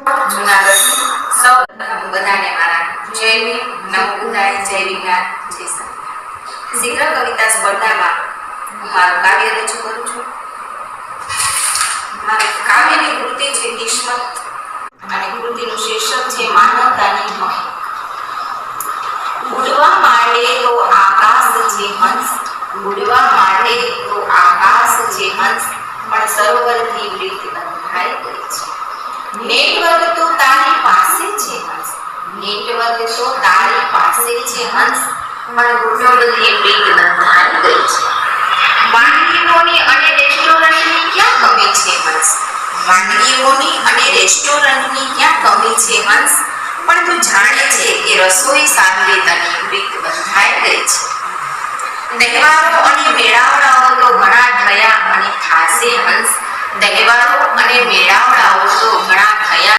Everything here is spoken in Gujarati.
જૂનાગઢ સૌ બધાને મારા જય ભીમ, નમો બુદ્ધાય, જય વિજ્ઞાન, જય સત. શીઘ્ર કવિતા સ્પર્ધામાં હું મારું કાવ્ય રજૂ કરું છું. મારી કાવ્યની કૃતિ છે કિસ્મત અને કૃતિનું શીર્ષક છે માનવતાની મહી. ઉડવા માંડે તો આકાશ છે હંસ, ઉડવા માંડે તો આકાશ છે હંસ, પણ સરોવરથી પ્રીત બંધાઈ ગઈ છે. નેટવર્ક તો તારી પાસે છે હંસ, નેટવર્ક તો તારી પાસે છે હંસ, પણ કુટુંબથી પ્રીત બંધાઈ ગઈ છે. વાનગીઓની અને રેસ્ટોરન્ટની ક્યાં કમી છે હંસ, વાનગીઓની અને રેસ્ટોરન્ટની ક્યાં કમી છે હંસ, પણ તું જાણે છે કે રસોઈ સાથે તને પ્રીત બંધાઈ ગઈ છે. તહેવારો અને મેળાવડાઓ તો ઘણા થયા અને થાશે હંસ, તહેવારો અને મેળાવડાઓ તો ઘણા થયા